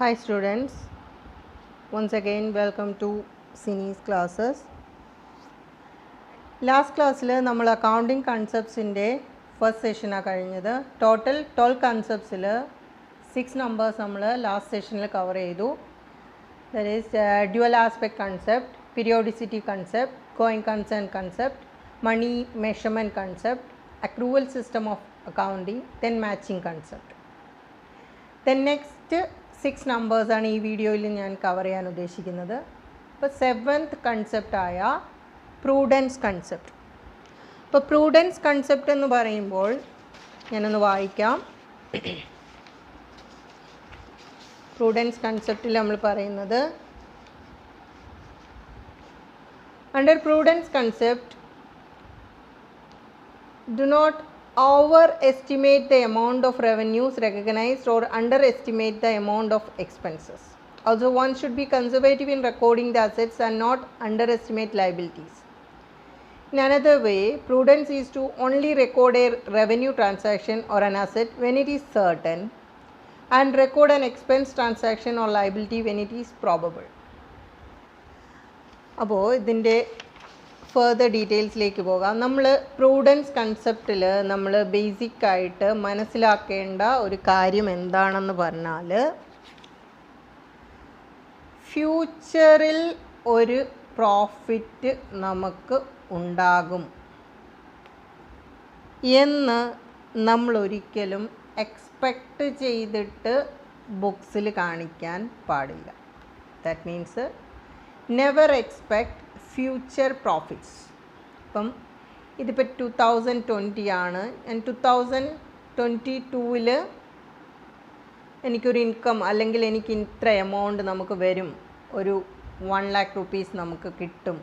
Hi students, once again welcome to Sini's classes. Last class we നമ്മൾ accounting concepts inde first session കഴിഞ്ഞது. Total 12 concepts ൽ 6 numbers നമ്മൾ last session ൽ cover ചെയ്തു. That is dual aspect concept, periodicity concept, going concern concept, money measurement concept, accrual system of accounting, then matching concept. Then next 6 numbers ആണ് ഈ വീഡിയോയിൽ ഞാൻ cover ചെയ്യാൻ ഉദ്ദേശിക്കുന്നത്. അപ്പോൾ 7th കൺസെപ്റ്റ് ആയ prudence concept. അപ്പോൾ prudence concept എന്ന് പറയുമ്പോൾ ഞാനൊന്ന് വായിക്കാം. prudence conceptൽ നമ്മൾ പറയുന്നത് under prudence concept do not overestimate the amount of revenues recognized or underestimate the amount of expenses. Also, one should be conservative in recording the assets and not underestimate liabilities. In another way, prudence is to only record a revenue transaction or an asset when it is certain and record an expense transaction or liability when it is probable. അപ്പോൾ ഇതിൻ്റെ further ഡീറ്റെയിൽസിലേക്ക് പോകാം. നമ്മൾ prudence കൺസെപ്റ്റിൽ നമ്മൾ ബേസിക്കായിട്ട് മനസ്സിലാക്കേണ്ട ഒരു കാര്യം എന്താണെന്ന് പറഞ്ഞാൽ ഫ്യൂച്ചറിൽ ഒരു പ്രോഫിറ്റ് നമുക്ക് ഉണ്ടാകും എന്ന് നമ്മളൊരിക്കലും എക്സ്പെക്റ്റ് ചെയ്തിട്ട് ബുക്സിൽ കാണിക്കാൻ പാടില്ല. That means never expect future profits. ഇപ്പം ഇതിപ്പോൾ 2020 ആണ്. ഞാൻ 2022 എനിക്കൊരു ഇൻകം അല്ലെങ്കിൽ എനിക്ക് ഇത്ര എമൗണ്ട് നമുക്ക് വരും, ഒരു 1 lakh rupees നമുക്ക് കിട്ടും.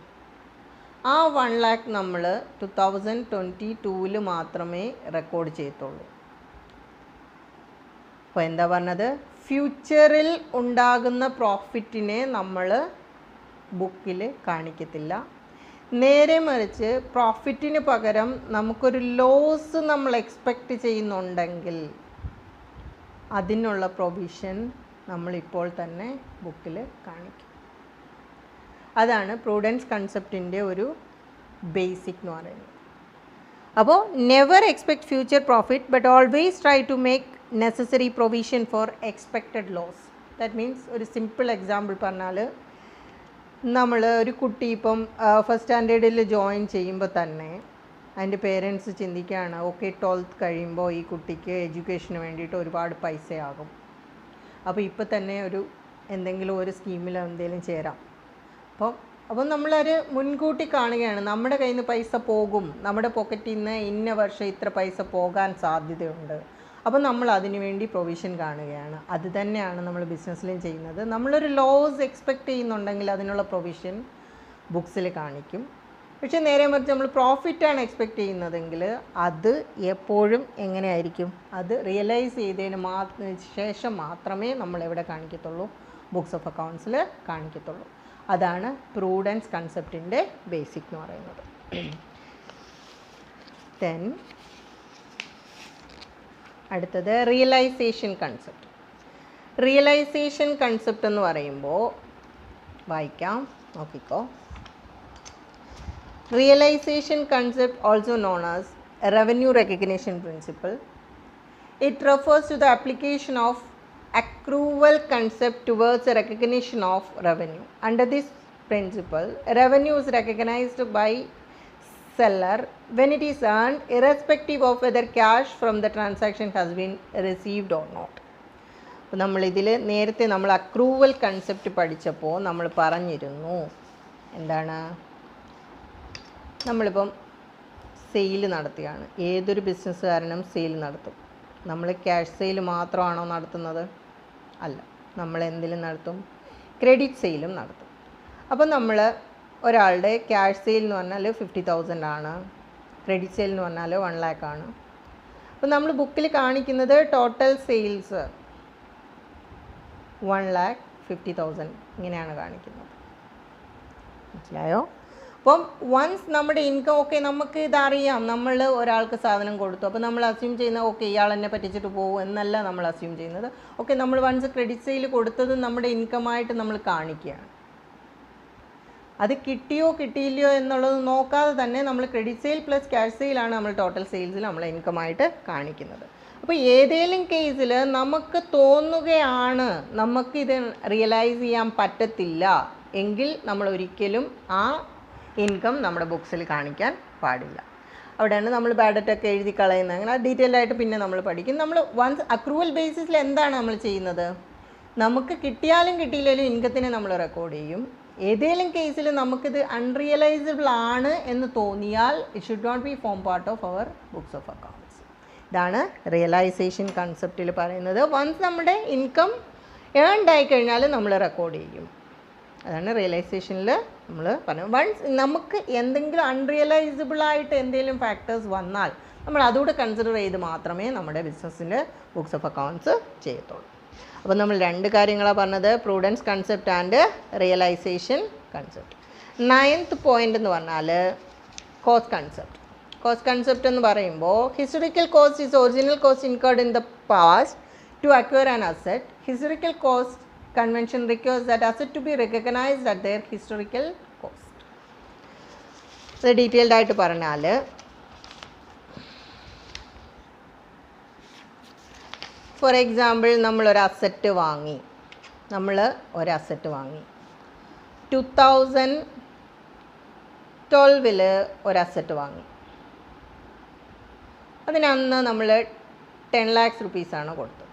ആ 1 lakh നമ്മൾ 2022 മാത്രമേ റെക്കോർഡ് ചെയ്യത്തുള്ളൂ. അപ്പോൾ എന്താ പറഞ്ഞത്, ഫ്യൂച്ചറിൽ ഉണ്ടാകുന്ന പ്രോഫിറ്റിനെ നമ്മൾ ബുക്കിൽ കാണിക്കത്തില്ല. നേരെ മറിച്ച് പ്രോഫിറ്റിന് പകരം നമുക്കൊരു ലോസ് നമ്മൾ എക്സ്പെക്റ്റ് ചെയ്യുന്നുണ്ടെങ്കിൽ അതിനുള്ള പ്രൊവിഷൻ നമ്മളിപ്പോൾ തന്നെ ബുക്കിൽ കാണിക്കും. അതാണ് പ്രൂഡൻസ് കൺസെപ്റ്റിൻ്റെ ഒരു ബേസിക് എന്ന് പറയുന്നത്. അപ്പോൾ never expect future profit but always try to make necessary provision for expected loss. That means ഒരു സിമ്പിൾ എക്സാമ്പിൾ പറഞ്ഞാൽ, നമ്മൾ ഒരു കുട്ടി ഇപ്പം ഫസ്റ്റ് സ്റ്റാൻഡേർഡിൽ ജോയിൻ ചെയ്യുമ്പോൾ തന്നെ അതിൻ്റെ പേരൻസ് ചിന്തിക്കുകയാണ്, ഓക്കെ 12th കഴിയുമ്പോൾ ഈ കുട്ടിക്ക് എഡ്യൂക്കേഷന് വേണ്ടിയിട്ട് ഒരുപാട് പൈസയാകും, അപ്പോൾ ഇപ്പോൾ തന്നെ എന്തെങ്കിലും ഒരു സ്കീമിൽ എന്തെങ്കിലും ചേരാം. അപ്പം നമ്മളൊരു മുൻകൂട്ടി കാണുകയാണ്, നമ്മുടെ കയ്യിൽ നിന്ന് പൈസ പോകും, നമ്മുടെ പോക്കറ്റിൽ നിന്ന് ഇന്ന വർഷം ഇത്ര പൈസ പോകാൻ സാധ്യതയുണ്ട്, അപ്പോൾ നമ്മൾ അതിനു വേണ്ടി പ്രൊവിഷൻ കാണുകയാണ്. അത് തന്നെയാണ് നമ്മൾ ബിസിനസ്സിലും ചെയ്യുന്നത്. നമ്മളൊരു ലോസ് എക്സ്പെക്റ്റ് ചെയ്യുന്നുണ്ടെങ്കിൽ അതിനുള്ള പ്രൊവിഷൻ ബുക്സിൽ കാണിക്കും. പക്ഷേ നേരെ മറിച്ച് നമ്മൾ പ്രോഫിറ്റാണ് എക്സ്പെക്റ്റ് ചെയ്യുന്നതെങ്കിൽ അത് എപ്പോഴും എങ്ങനെയായിരിക്കും, അത് റിയലൈസ് ചെയ്തതിന് ശേഷം മാത്രമേ നമ്മൾ എവിടെ കാണിക്കത്തുള്ളൂ, ബുക്സ് ഓഫ് അക്കൗണ്ട്സിൽ കാണിക്കത്തുള്ളൂ. അതാണ് പ്രൂഡൻസ് കൺസെപ്റ്റിൻ്റെ ബേസിക് എന്ന് പറയുന്നത്. ദെൻ അടുത്തത് റിയലൈസേഷൻ കൺസെപ്റ്റ്. റിയലൈസേഷൻ കൺസെപ്റ്റ് എന്ന് പറയുമ്പോൾ വായിക്കാം, നോക്കിക്കോ. Realisation concept also known as revenue recognition principle. It refers to the application of accrual concept towards a recognition of revenue. Under this principle, revenue is recognized by seller when it is earned, irrespective of whether cash from the transaction has been received or not. അപ്പോൾ നമ്മളിതിൽ നേരത്തെ നമ്മൾ accrual concept പഠിച്ചപ്പോൾ നമ്മൾ പറഞ്ഞിരുന്നു, എന്താണ്, നമ്മളിപ്പം sale നടത്തുകയാണ്, ഏതൊരു ബിസിനസ്സുകാരനും സെയിൽ നടത്തും. നമ്മൾ ക്യാഷ് സെയിൽ മാത്രമാണോ നടത്തുന്നത്? അല്ല, നമ്മൾ എന്തിലും നടത്തും, ക്രെഡിറ്റ് സെയിലും നടത്തും. അപ്പം നമ്മൾ ഒരാളുടെ ക്യാഷ് സെയിൽ എന്ന് പറഞ്ഞാൽ 50,000 ആണ്, ക്രെഡിറ്റ് സെയിൽ എന്ന് പറഞ്ഞാൽ 1 lakh ആണ്. അപ്പം നമ്മൾ ബുക്കിൽ കാണിക്കുന്നത് ടോട്ടൽ സെയിൽസ് 1,50,000 ഇങ്ങനെയാണ് കാണിക്കുന്നത്. മനസ്സിലായോ? അപ്പം വൺസ് നമ്മുടെ ഇൻകം ഓക്കെ നമുക്ക് ഇതറിയാം, നമ്മൾ ഒരാൾക്ക് സാധനം കൊടുത്തു, അപ്പോൾ നമ്മൾ അസ്യൂം ചെയ്യുന്ന ഓക്കെ ഇയാൾ എന്നെ പറ്റിച്ചിട്ട് പോകും എന്നല്ല നമ്മൾ അസ്യൂം ചെയ്യുന്നത്. ഓക്കെ, നമ്മൾ വൺസ് ക്രെഡിറ്റ് സെയിൽ കൊടുത്തത് നമ്മുടെ ഇൻകമായിട്ട് നമ്മൾ കാണിക്കുകയാണ്. അത് കിട്ടിയോ കിട്ടിയില്ലയോ എന്നുള്ളത് നോക്കാതെ തന്നെ നമ്മൾ ക്രെഡിറ്റ് സെയിൽ പ്ലസ് ക്യാഷ് സെയിലാണ് നമ്മൾ ടോട്ടൽ സെയിൽസിൽ നമ്മൾ ഇൻകമായിട്ട് കാണിക്കുന്നത്. അപ്പോൾ ഏതെങ്കിലും കേസിൽ നമുക്ക് തോന്നുകയാണ് നമുക്കിത് റിയലൈസ് ചെയ്യാൻ പറ്റത്തില്ല എങ്കിൽ നമ്മൾ ഒരിക്കലും ആ ഇൻകം നമ്മുടെ ബുക്സിൽ കാണിക്കാൻ പാടില്ല. അവിടെയാണ് നമ്മൾ ബാഡ് ഡെറ്റ് ഒക്കെ എഴുതി കളയുന്നത്. അങ്ങനെ ഡീറ്റെയിൽ ആയിട്ട് പിന്നെ നമ്മൾ പഠിക്കും. നമ്മൾ വൺസ് അക്രൂവൽ ബേസിസിൽ എന്താണ് നമ്മൾ ചെയ്യുന്നത്, നമുക്ക് കിട്ടിയാലും കിട്ടിയില്ലെങ്കിലും ഇൻകത്തിനെ നമ്മൾ റെക്കോർഡ് ചെയ്യും. ഏതെങ്കിലും കേസിൽ നമുക്കിത് അൺറിയലൈസബിൾ ആണ് എന്ന് തോന്നിയാൽ it should not be form part of our books of accounts. ഇതാണ് റിയലൈസേഷൻ കൺസെപ്റ്റിൽ പറയുന്നത്. വൺസ് നമ്മുടെ ഇൻകം ഏൺഡ് ആയി കഴിഞ്ഞാൽ നമ്മൾ റെക്കോർഡ് ചെയ്യും. അതാണ് റിയലൈസേഷനിൽ നമ്മൾ പറയുന്നത്. വൺസ് നമുക്ക് എന്തെങ്കിലും അൺറിയലൈസബിളായിട്ട് എന്തെങ്കിലും ഫാക്ടേഴ്സ് വന്നാൽ നമ്മൾ അതുകൂടെ കൺസിഡർ ചെയ്ത് മാത്രമേ നമ്മുടെ ബിസിനസ്സിൻ്റെ ബുക്സ് ഓഫ് അക്കൗണ്ട്സ് ചെയ്യത്തുള്ളൂ. അപ്പോൾ നമ്മൾ രണ്ട് കാര്യങ്ങളാണ് പറഞ്ഞത്, prudence concept and realisation concept. 9th point എന്ന് പറഞ്ഞാൽ കോസ്റ്റ് കൺസെപ്റ്റ്. കോസ്റ്റ് കൺസെപ്റ്റ് എന്ന് പറയുമ്പോൾ historical cost is original cost incurred in the past to acquire an asset. Historical cost convention requires that asset to be recognized at their historical cost. ഇത് detailed ആയിട്ട് പറഞ്ഞാൽ for example നമ്മളൊരു asset വാങ്ങി 2012 ഒരു asset വാങ്ങി. അതിനന്ന് നമ്മൾ 10 lakhs rupees കൊടുത്തത്.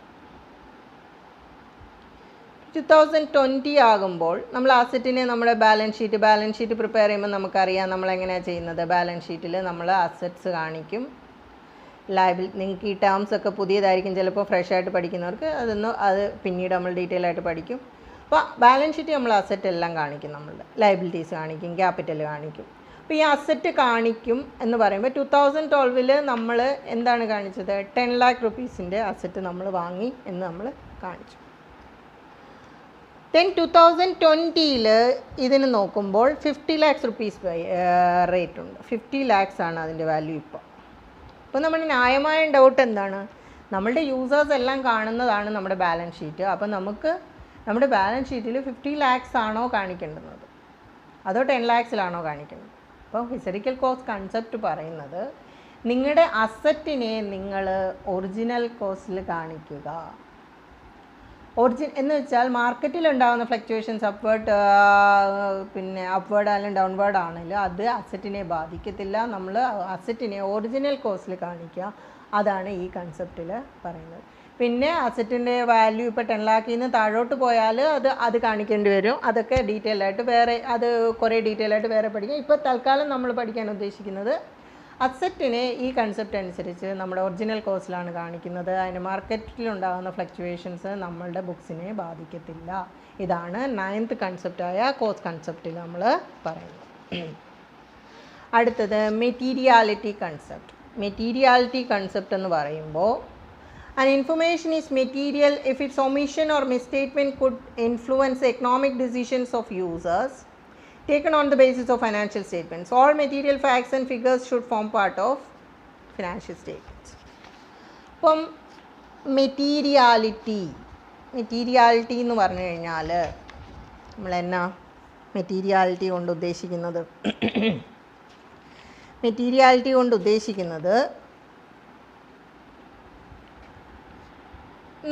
2020 ആകുമ്പോൾ നമ്മൾ അസറ്റിനെ നമ്മുടെ ബാലൻസ് ഷീറ്റ് പ്രിപ്പയർ ചെയ്യുമ്പോൾ നമുക്കറിയാം നമ്മളെങ്ങനെയാണ് ചെയ്യുന്നത്. ബാലൻസ് ഷീറ്റിൽ നമ്മൾ അസറ്റ്സ് കാണിക്കും, നിങ്ങൾക്ക് ഈ ടേംസ് ഒക്കെ പുതിയതായിരിക്കും, ചിലപ്പോൾ ഫ്രഷ് ആയിട്ട് പഠിക്കുന്നവർക്ക് അത് പിന്നീട് നമ്മൾ ഡീറ്റെയിൽ ആയിട്ട് പഠിക്കും. അപ്പോൾ ബാലൻസ് ഷീറ്റ് നമ്മൾ അസറ്റ് എല്ലാം കാണിക്കും, നമ്മളുടെ ലയബിലിറ്റീസ് കാണിക്കും, ക്യാപിറ്റൽ കാണിക്കും. അപ്പോൾ ഈ അസറ്റ് കാണിക്കും എന്ന് പറയുമ്പോൾ 2012 നമ്മൾ എന്താണ് കാണിച്ചത്, 10 lakh rupees അസറ്റ് നമ്മൾ വാങ്ങി എന്ന് നമ്മൾ കാണിച്ചു. ദെൻ 2020 ഇതിന് നോക്കുമ്പോൾ 50 lakhs rupees റേറ്റ് ഉണ്ട്. 50 lakhs ആണ് അതിൻ്റെ വാല്യൂ ഇപ്പോൾ. അപ്പോൾ നമ്മുടെ ന്യായമായ ഡൗട്ട് എന്താണ്, നമ്മളുടെ യൂസേഴ്സ് എല്ലാം കാണുന്നതാണ് നമ്മുടെ ബാലൻസ് ഷീറ്റ്. അപ്പോൾ നമുക്ക് നമ്മുടെ ബാലൻസ് ഷീറ്റിൽ 50 lakhs ആണോ കാണിക്കേണ്ടുന്നത് അതോ 10 lakhs കാണിക്കേണ്ടത്? അപ്പോൾ ഹിസ്റ്റോറിക്കൽ കോസ്റ്റ് കൺസെപ്റ്റ് പറയുന്നത് നിങ്ങളുടെ അസറ്റിനെ നിങ്ങൾ ഒറിജിനൽ കോസ്റ്റിൽ കാണിക്കുക. എന്ന് വെച്ചാൽ മാർക്കറ്റിലുണ്ടാകുന്ന ഫ്ലക്ച്വേഷൻസ് പിന്നെ അപ്വേർഡ് ആയാലും ഡൗൺവേർഡ് ആണെങ്കിലും അത് അസറ്റിനെ ബാധിക്കത്തില്ല. നമ്മൾ അസറ്റിനെ ഒറിജിനൽ കോസ്റ്റിൽ കാണിക്കുക. അതാണ് ഈ കൺസെപ്റ്റിൽ പറയുന്നത്. പിന്നെ അസറ്റിൻ്റെ വാല്യൂ ഇപ്പോൾ 10 lakhs താഴോട്ട് പോയാൽ അത് കാണിക്കേണ്ടി വരും. അതൊക്കെ ഡീറ്റെയിൽ ആയിട്ട് കുറേ ഡീറ്റെയിൽ ആയിട്ട് വേറെ പഠിക്കാം. ഇപ്പോൾ തൽക്കാലം നമ്മൾ പഠിക്കാൻ ഉദ്ദേശിക്കുന്നത് അസറ്റിനെ ഈ കൺസെപ്റ്റ് അനുസരിച്ച് നമ്മുടെ ഒറിജിനൽ കോസ്റ്റിലാണ് കാണിക്കുന്നത്. അതിന് മാർക്കറ്റിലുണ്ടാകുന്ന ഫ്ലക്ച്വേഷൻസ് നമ്മളുടെ ബുക്സിനെ ബാധിക്കത്തില്ല. ഇതാണ് 9th കൺസെപ്റ്റായ കോസ്റ്റ് കൺസെപ്റ്റിൽ നമ്മൾ പറയുന്നത്. അടുത്തത് മെറ്റീരിയാലിറ്റി കൺസെപ്റ്റ്. മെറ്റീരിയാലിറ്റി കൺസെപ്റ്റ് എന്ന് പറയുമ്പോൾ an information is material if its omission or misstatement could influence the economic decisions of users taken on the basis of financial statements. All material facts and figures should form part of financial statements. അപ്പം materiality എന്ന് പറഞ്ഞു കഴിഞ്ഞാൽ നമ്മളെന്നാ materiality കൊണ്ട് ഉദ്ദേശിക്കുന്നത്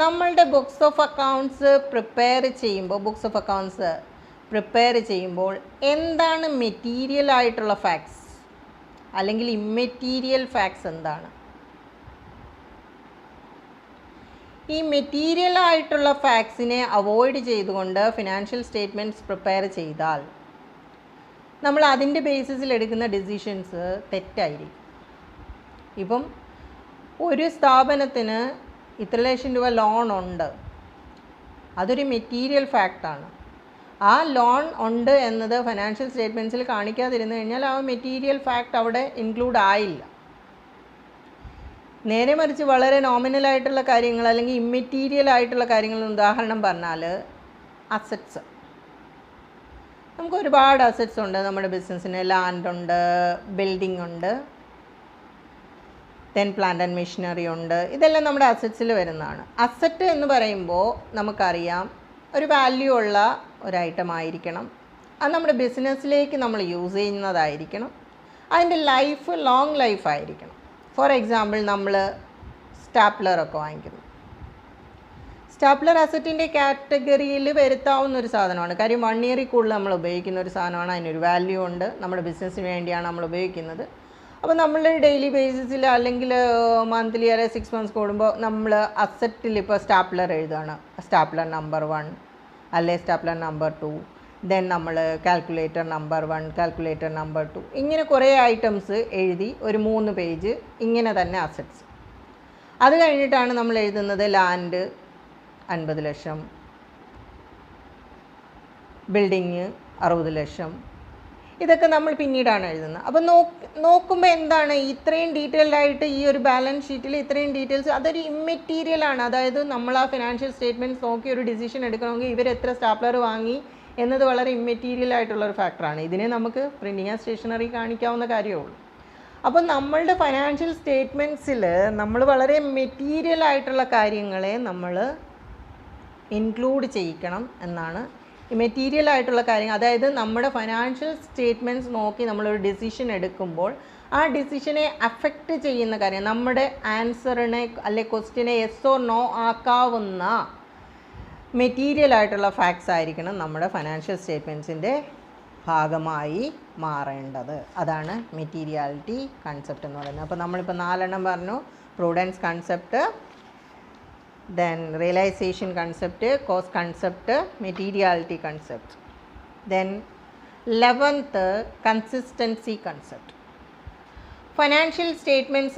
നമ്മളുടെ books of accounts prepare ചെയ്യുമ്പോൾ എന്താണ് material ആയിട്ടുള്ള ഫാക്ട്സ് അല്ലെങ്കിൽ ഇമ്മെറ്റീരിയൽ ഫാക്ട്സ് എന്താണ്? ഈ മെറ്റീരിയൽ ആയിട്ടുള്ള ഫാക്ട്സിനെ അവോയ്ഡ് ചെയ്തുകൊണ്ട് ഫിനാൻഷ്യൽ സ്റ്റേറ്റ്മെൻറ്റ്സ് പ്രിപ്പയർ ചെയ്താൽ നമ്മൾ അതിൻ്റെ ബേസിസിൽ എടുക്കുന്ന ഡിസിഷൻസ് തെറ്റായിരിക്കും. ഇപ്പം ഒരു സ്ഥാപനത്തിന് ഇത്ര ലക്ഷം രൂപ ലോൺ ഉണ്ട്, അതൊരു മെറ്റീരിയൽ ഫാക്റ്റാണ്. ആ ലോൺ ഉണ്ട് എന്നത് ഫിനാൻഷ്യൽ സ്റ്റേറ്റ്മെൻറ്റ്സിൽ കാണിക്കാതിരുന്നു കഴിഞ്ഞാൽ ആ മെറ്റീരിയൽ ഫാക്റ്റ് അവിടെ ഇൻക്ലൂഡ് ആയില്ല. നേരെ മറിച്ച് വളരെ നോമിനലായിട്ടുള്ള കാര്യങ്ങൾ അല്ലെങ്കിൽ ഇമ്മെറ്റീരിയൽ ആയിട്ടുള്ള കാര്യങ്ങൾ ഉദാഹരണം പറഞ്ഞാൽ അസറ്റ്സ് നമുക്ക് ഒരുപാട് അസറ്റ്സ് ഉണ്ട് നമ്മുടെ ബിസിനസ്സിന്. ലാൻഡ് ഉണ്ട്, ബിൽഡിംഗ് ഉണ്ട്, ദെൻ പ്ലാന്റ് ആൻഡ് മെഷീനറി ഉണ്ട്. ഇതെല്ലാം നമ്മുടെ അസറ്റ്സിൽ വരുന്നതാണ്. അസറ്റ് എന്ന് പറയുമ്പോൾ നമുക്കറിയാം ഒരു വാല്യൂ ഉള്ള ഒരു ഐറ്റം ആയിരിക്കണം, അത് നമ്മുടെ ബിസിനസ്സിലേക്ക് നമ്മൾ യൂസ് ചെയ്യുന്നതായിരിക്കണം, അതിൻ്റെ ലൈഫ് ലോങ് ലൈഫ് ആയിരിക്കണം. ഫോർ എക്സാമ്പിൾ നമ്മൾ സ്റ്റാപ്ലറൊക്കെ വാങ്ങിക്കുന്നു. സ്റ്റാപ്ലർ അസറ്റിൻ്റെ കാറ്റഗറിയിൽ വരുത്താവുന്ന ഒരു സാധനമാണ്. കാര്യം 1 ഇയറിൽ കൂടുതൽ നമ്മൾ ഉപയോഗിക്കുന്ന ഒരു സാധനമാണ്, അതിനൊരു വാല്യൂ ഉണ്ട്, നമ്മുടെ ബിസിനസ്സിന് വേണ്ടിയാണ് നമ്മൾ ഉപയോഗിക്കുന്നത്. അപ്പോൾ നമ്മൾ ഡെയിലി ബേസിസിൽ അല്ലെങ്കിൽ മന്ത്ലി അല്ലെങ്കിൽ 6 മന്ത്സ് കൂടുമ്പോൾ നമ്മൾ അസറ്റിൽ ഇപ്പോൾ സ്റ്റാപ്ലർ എഴുതുകയാണ്, സ്റ്റാപ്ലർ നമ്പർ 1 അല്ലെങ്കിൽ സ്റ്റാപ്ലർ നമ്പർ 2, ദെൻ നമ്മൾ കാൽക്കുലേറ്റർ നമ്പർ 1, കാൽക്കുലേറ്റർ നമ്പർ 2, ഇങ്ങനെ കുറേ ഐറ്റംസ് എഴുതി ഒരു 3 പേജ് ഇങ്ങനെ തന്നെ അസറ്റ്സ്. അത് കഴിഞ്ഞിട്ടാണ് നമ്മൾ എഴുതുന്നത് ലാൻഡ് 50 ലക്ഷം, ബിൽഡിങ് 60 ലക്ഷം. ഇതൊക്കെ നമ്മൾ പിന്നീടാണ് എഴുതുന്നത്. അപ്പോൾ നോക്കുമ്പോൾ എന്താണ് ഇത്രയും ഡീറ്റെയിൽഡ് ആയിട്ട് ഈ ഒരു ബാലൻസ് ഷീറ്റിൽ ഇത്രയും ഡീറ്റെയിൽസ്, അതൊരു ഇമ്മെറ്റീരിയലാണ്. അതായത് നമ്മൾ ആ ഫിനാൻഷ്യൽ സ്റ്റേറ്റ്മെൻറ്റ്സ് നോക്കി ഒരു ഡിസിഷൻ എടുക്കണമെങ്കിൽ ഇവർ എത്ര സ്റ്റാപ്ലർ വാങ്ങി എന്നത് വളരെ ഇമ്മെറ്റീരിയൽ ആയിട്ടുള്ളൊരു ഫാക്ടറാണ്. ഇതിനെ നമുക്ക് പ്രിൻറ്റിങ് ആൻഡ് സ്റ്റേഷനറി കാണിക്കാവുന്ന കാര്യമേ ഉള്ളൂ. അപ്പോൾ നമ്മളുടെ ഫിനാൻഷ്യൽ സ്റ്റേറ്റ്മെൻറ്റ്സിൽ നമ്മൾ വളരെ മെറ്റീരിയൽ ആയിട്ടുള്ള കാര്യങ്ങളെ നമ്മൾ ഇൻക്ലൂഡ് ചെയ്യിക്കണം എന്നാണ്. ഈ മെറ്റീരിയൽ ആയിട്ടുള്ള കാര്യങ്ങൾ, അതായത് നമ്മുടെ ഫിനാൻഷ്യൽ സ്റ്റേറ്റ്മെൻറ്റ്സ് നോക്കി നമ്മളൊരു ഡിസിഷൻ എടുക്കുമ്പോൾ ആ ഡിസിഷനെ അഫക്റ്റ് ചെയ്യുന്ന കാര്യം, നമ്മുടെ ആൻസറിനെ അല്ലെങ്കിൽ ക്വസ്റ്റ്യനെ യെസ് ഓർ നോ ആക്കാവുന്ന മെറ്റീരിയൽ ആയിട്ടുള്ള ഫാക്ട്സ് ആയിരിക്കണം നമ്മുടെ ഫിനാൻഷ്യൽ സ്റ്റേറ്റ്മെൻറ്റ്സിൻ്റെ ഭാഗമായി മാറേണ്ടത്. അതാണ് മെറ്റീരിയാലിറ്റി കൺസെപ്റ്റ് എന്ന് പറയുന്നത്. അപ്പോൾ നമ്മളിപ്പോൾ 4 പറഞ്ഞു: prudence concept, then realization concept, cost concept, materiality concept, then 11th consistency concept. Financial statements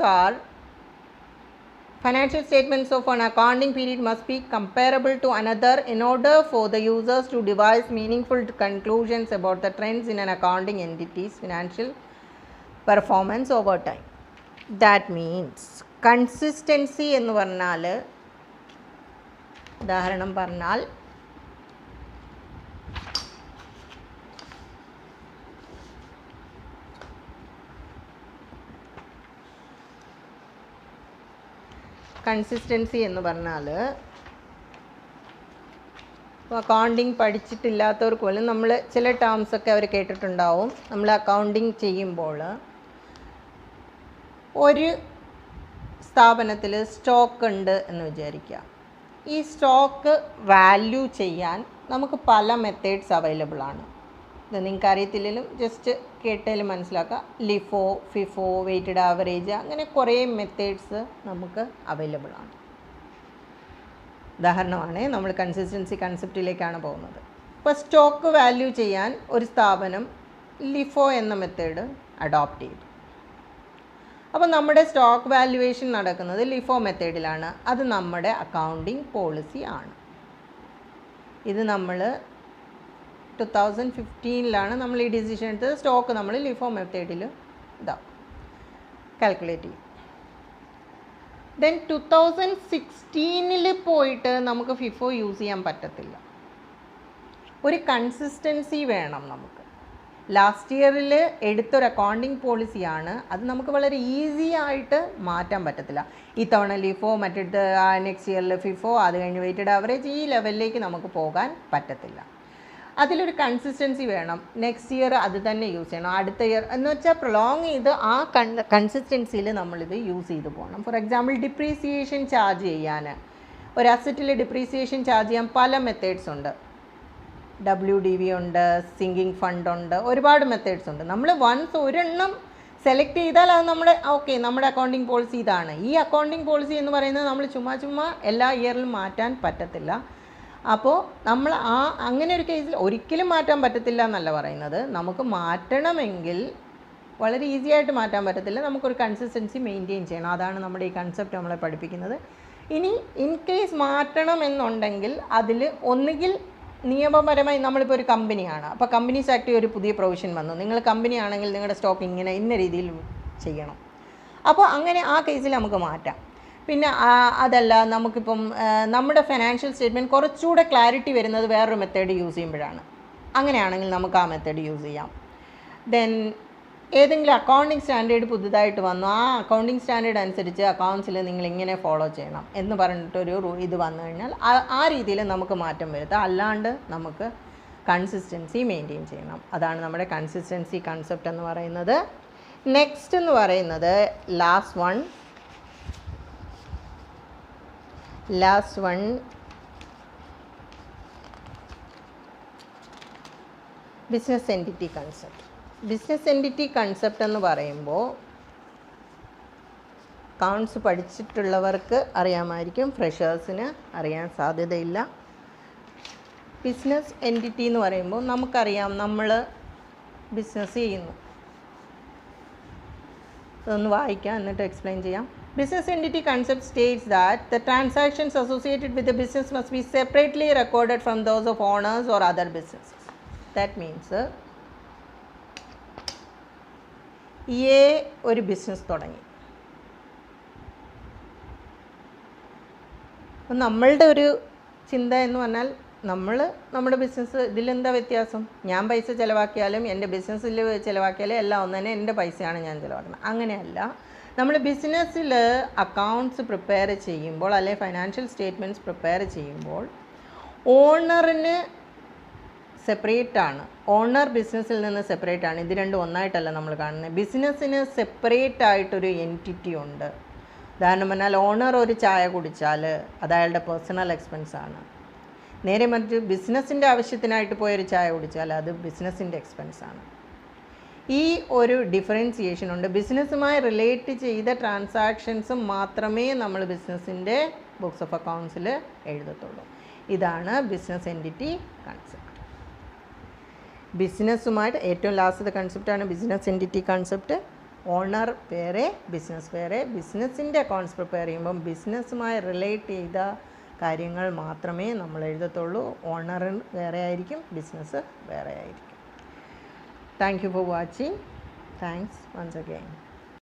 of an accounting period must be comparable to another in order for the users to devise meaningful conclusions about the trends in an accounting entity's financial performance over time. That means consistency എന്ന് പറഞ്ഞാൽ, ഉദാഹരണം പറഞ്ഞാൽ consistency എന്ന് പറഞ്ഞാൽ accounting പഠിച്ചിട്ടില്ലാത്തവർക്ക് പോലും നമ്മൾ ചില ടേംസൊക്കെ അവർ കേട്ടിട്ടുണ്ടാവും. നമ്മൾ അക്കൗണ്ടിങ് ചെയ്യുമ്പോൾ ഒരു സ്ഥാപനത്തിൽ സ്റ്റോക്ക് ഉണ്ട് എന്ന് വിചാരിക്കുക. ഈ സ്റ്റോക്ക് വാല്യൂ ചെയ്യാൻ നമുക്ക് പല മെത്തേഡ്സ് അവൈലബിൾ ആണ്. ഇത് നിങ്ങൾക്ക് അറിയത്തില്ലെങ്കിലും ജസ്റ്റ് കേട്ടാലും മനസ്സിലാക്കുക. ലിഫോ, ഫിഫോ, വെയ്റ്റഡ് ആവറേജ്, അങ്ങനെ കുറേ മെത്തേഡ്സ് നമുക്ക് അവൈലബിൾ ആണ്. ഉദാഹരണമാണ് നമ്മൾ കൺസിസ്റ്റൻസി കൺസെപ്റ്റിലേക്കാണ് പോകുന്നത്. ഇപ്പോൾ സ്റ്റോക്ക് വാല്യൂ ചെയ്യാൻ ഒരു സ്ഥാപനം ലിഫോ എന്ന മെത്തേഡ് അഡോപ്റ്റ് ചെയ്തു. അപ്പോൾ നമ്മുടെ സ്റ്റോക്ക് വാല്യുവേഷൻ നടക്കുന്നത് ലിഫോ മെത്തേഡിലാണ്. അത് നമ്മുടെ അക്കൗണ്ടിങ് പോളിസി ആണ്. ഇത് നമ്മൾ 2015 നമ്മൾ ഈ ഡിസിഷൻ എടുത്തത്. സ്റ്റോക്ക് നമ്മൾ ലിഫോ മെത്തേഡിൽ കാൽക്കുലേറ്റ് ചെയ്യും. ദെൻ 2016 പോയിട്ട് നമുക്ക് ഫിഫോ യൂസ് ചെയ്യാൻ പറ്റത്തില്ല. ഒരു കൺസിസ്റ്റൻസി വേണം നമുക്ക്. ലാസ്റ്റ് ഇയറിൽ എടുത്തൊരു അക്കൗണ്ടിങ് പോളിസിയാണ്, അത് നമുക്ക് വളരെ ഈസി ആയിട്ട് മാറ്റാൻ പറ്റത്തില്ല. ഇത്തവണ ലിഫോ, മറ്റേത് നെക്സ്റ്റ് ഇയറിൽ ഫിഫോ, അത് കഴിഞ്ഞ് വെയ്റ്റഡ് ആവറേജ്, ഈ ലെവലിലേക്ക് നമുക്ക് പോകാൻ പറ്റത്തില്ല. അതിലൊരു കൺസിസ്റ്റൻസി വേണം. നെക്സ്റ്റ് ഇയർ അത് തന്നെ യൂസ് ചെയ്യണം, അടുത്ത ഇയർ എന്ന് വെച്ചാൽ പ്രൊലോങ് ചെയ്ത് ആ കൺസിസ്റ്റൻസിയിൽ നമ്മളിത് യൂസ് ചെയ്ത് പോകണം. ഫോർ എക്സാമ്പിൾ ഡിപ്രീസിയേഷൻ ചാർജ് ചെയ്യാൻ, ഒരു അസറ്റിൽ ഡിപ്രീസിയേഷൻ ചാർജ് ചെയ്യാൻ പല മെത്തേഡ്സ് ഉണ്ട്. WDV ഉണ്ട്, സിങ്കിങ് ഫണ്ട് ഉണ്ട്, ഒരുപാട് മെത്തേഡ്സ് ഉണ്ട്. നമ്മൾ വൺസ് ഒരെണ്ണം സെലക്ട് ചെയ്താൽ അത് നമ്മുടെ അക്കൗണ്ടിങ് പോളിസി ഇതാണ്. ഈ അക്കൗണ്ടിങ് പോളിസി എന്ന് പറയുന്നത് നമ്മൾ ചുമ്മാ എല്ലാ ഇയറിലും മാറ്റാൻ പറ്റത്തില്ല. അപ്പോൾ നമ്മൾ അങ്ങനെ ഒരു കേസിൽ ഒരിക്കലും മാറ്റാൻ പറ്റത്തില്ല എന്നല്ല പറയുന്നത്. നമുക്ക് മാറ്റണമെങ്കിൽ വളരെ ഈസി ആയിട്ട് മാറ്റാൻ പറ്റത്തില്ല, നമുക്കൊരു കൺസിസ്റ്റൻസി മെയിൻറ്റെയിൻ ചെയ്യണം. അതാണ് നമ്മുടെ ഈ കൺസെപ്റ്റ് നമ്മളെ പഠിപ്പിക്കുന്നത്. ഇനി ഇൻ കേസ് മാറ്റണം എന്നുണ്ടെങ്കിൽ അതിൽ ഒന്നുകിൽ നിയമപരമായി, നമ്മളിപ്പോൾ ഒരു കമ്പനിയാണ്, അപ്പോൾ കമ്പനീസ് ആക്ട് ഒരു പുതിയ പ്രൊവിഷൻ വന്നു, നിങ്ങൾ കമ്പനി ആണെങ്കിൽ നിങ്ങളുടെ സ്റ്റോക്ക് ഇന്ന രീതിയിൽ ചെയ്യണം. അപ്പോൾ അങ്ങനെ ആ കേസിൽ നമുക്ക് മാറ്റാം. പിന്നെ അതല്ല, നമുക്കിപ്പം നമ്മുടെ ഫിനാൻഷ്യൽ സ്റ്റേറ്റ്മെൻറ്റ് കുറച്ചുകൂടെ ക്ലാരിറ്റി വരുന്നത് വേറൊരു മെത്തേഡ് യൂസ് ചെയ്യുമ്പോഴാണ്. അങ്ങനെയാണെങ്കിൽ നമുക്ക് ആ മെത്തേഡ് യൂസ് ചെയ്യാം. ദെൻ ഏതെങ്കിലും അക്കൗണ്ടിങ് സ്റ്റാൻഡേർഡ് പുതുതായിട്ട് വന്നു, ആ അക്കൗണ്ടിങ് സ്റ്റാൻഡേർഡ് അനുസരിച്ച് അക്കൗണ്ട്സിൽ നിങ്ങൾ ഇങ്ങനെ ഫോളോ ചെയ്യണം എന്ന് പറഞ്ഞിട്ടൊരു ഇത് വന്നു കഴിഞ്ഞാൽ ആ രീതിയിൽ നമുക്ക് മാറ്റം വരുത്താം. അല്ലാണ്ട് നമുക്ക് കൺസിസ്റ്റൻസി മെയിൻറ്റെയിൻ ചെയ്യണം. അതാണ് നമ്മുടെ കൺസിസ്റ്റൻസി കൺസെപ്റ്റ് എന്ന് പറയുന്നത്. നെക്സ്റ്റ് എന്ന് പറയുന്നത് last one business entity concept. Business entity concept എന്ന് പറയുമ്പോൾ അക്കൗണ്ട്സ് പഠിച്ചിട്ടുള്ളവർക്ക് അറിയാമായിരിക്കും, ഫ്രഷേഴ്സിന് അറിയാൻ സാധ്യതയില്ല. ബിസിനസ് എൻറ്റിറ്റി എന്ന് പറയുമ്പോൾ നമുക്കറിയാം, നമ്മൾ ബിസിനസ് ചെയ്യുന്നു. അതൊന്ന് വായിക്കാം, എന്നിട്ട് എക്സ്പ്ലെയിൻ ചെയ്യാം. Business entity concept states that the transactions associated with the business must be separately recorded from those of owners or other businesses. That means ഒരു ബിസിനസ് തുടങ്ങി. അപ്പം നമ്മളുടെ ഒരു ചിന്ത എന്ന് പറഞ്ഞാൽ നമ്മുടെ ബിസിനസ് ഇതിലെന്താ വ്യത്യാസം? ഞാൻ പൈസ ചിലവാക്കിയാലും എൻ്റെ ബിസിനസ്സിൽ ചിലവാക്കിയാലും എല്ലാം ഒന്ന് തന്നെ, എൻ്റെ പൈസയാണ് ഞാൻ ചിലവാക്കുന്നത്. അങ്ങനെയല്ല. നമ്മൾ ബിസിനസ്സിൽ അക്കൗണ്ട്സ് പ്രിപ്പയർ ചെയ്യുമ്പോൾ അല്ലെങ്കിൽ ഫൈനാൻഷ്യൽ സ്റ്റേറ്റ്മെൻറ്റ്സ് പ്രിപ്പയർ ചെയ്യുമ്പോൾ ഓണറിന് സെപ്പറേറ്റ് ആണ്, ഓണർ ബിസിനസ്സിൽ നിന്ന് സെപ്പറേറ്റ് ആണ്. ഇത് രണ്ടും ഒന്നായിട്ടല്ല നമ്മൾ കാണുന്നത്. ബിസിനസ്സിന് സെപ്പറേറ്റ് ആയിട്ടൊരു എൻറ്റിറ്റി ഉണ്ട്. ഉദാഹരണം പറഞ്ഞാൽ ഓണർ ഒരു ചായ കുടിച്ചാൽ അത് അയാളുടെ പേഴ്സണൽ എക്സ്പെൻസാണ്. നേരെ മറിച്ച് ബിസിനസ്സിൻ്റെ ആവശ്യത്തിനായിട്ട് പോയൊരു ചായ കുടിച്ചാൽ അത് ബിസിനസ്സിൻ്റെ എക്സ്പെൻസാണ്. ഈ ഒരു ഡിഫറൻസിയേഷൻ ഉണ്ട്. ബിസിനസ്സുമായി റിലേറ്റ് ചെയ്ത ട്രാൻസാക്ഷൻസ് മാത്രമേ നമ്മൾ ബിസിനസ്സിൻ്റെ ബുക്സ് ഓഫ് അക്കൗണ്ട്സിൽ എഴുതത്തുള്ളൂ. ഇതാണ് ബിസിനസ് എൻറ്റിറ്റി കൺസെപ്റ്റ്. ബിസിനസ്സുമായിട്ട് ഏറ്റവും ലാസ്റ്റത്തെ കൺസെപ്റ്റാണ് ബിസിനസ് എൻറ്റിറ്റി കൺസെപ്റ്റ്. ഓണർ വേറെ, ബിസിനസ് വേറെ. ബിസിനസ്സിൻ്റെ അക്കൗണ്ട്സ് പ്രിപ്പയർ ചെയ്യുമ്പം ബിസിനസ്സുമായി റിലേറ്റ് ചെയ്ത കാര്യങ്ങൾ മാത്രമേ നമ്മൾ എഴുതത്തുള്ളൂ. ഓണർ വേറെ ആയിരിക്കും, ബിസിനസ് വേറെ ആയിരിക്കും. Thank you for watching. Thanks once again.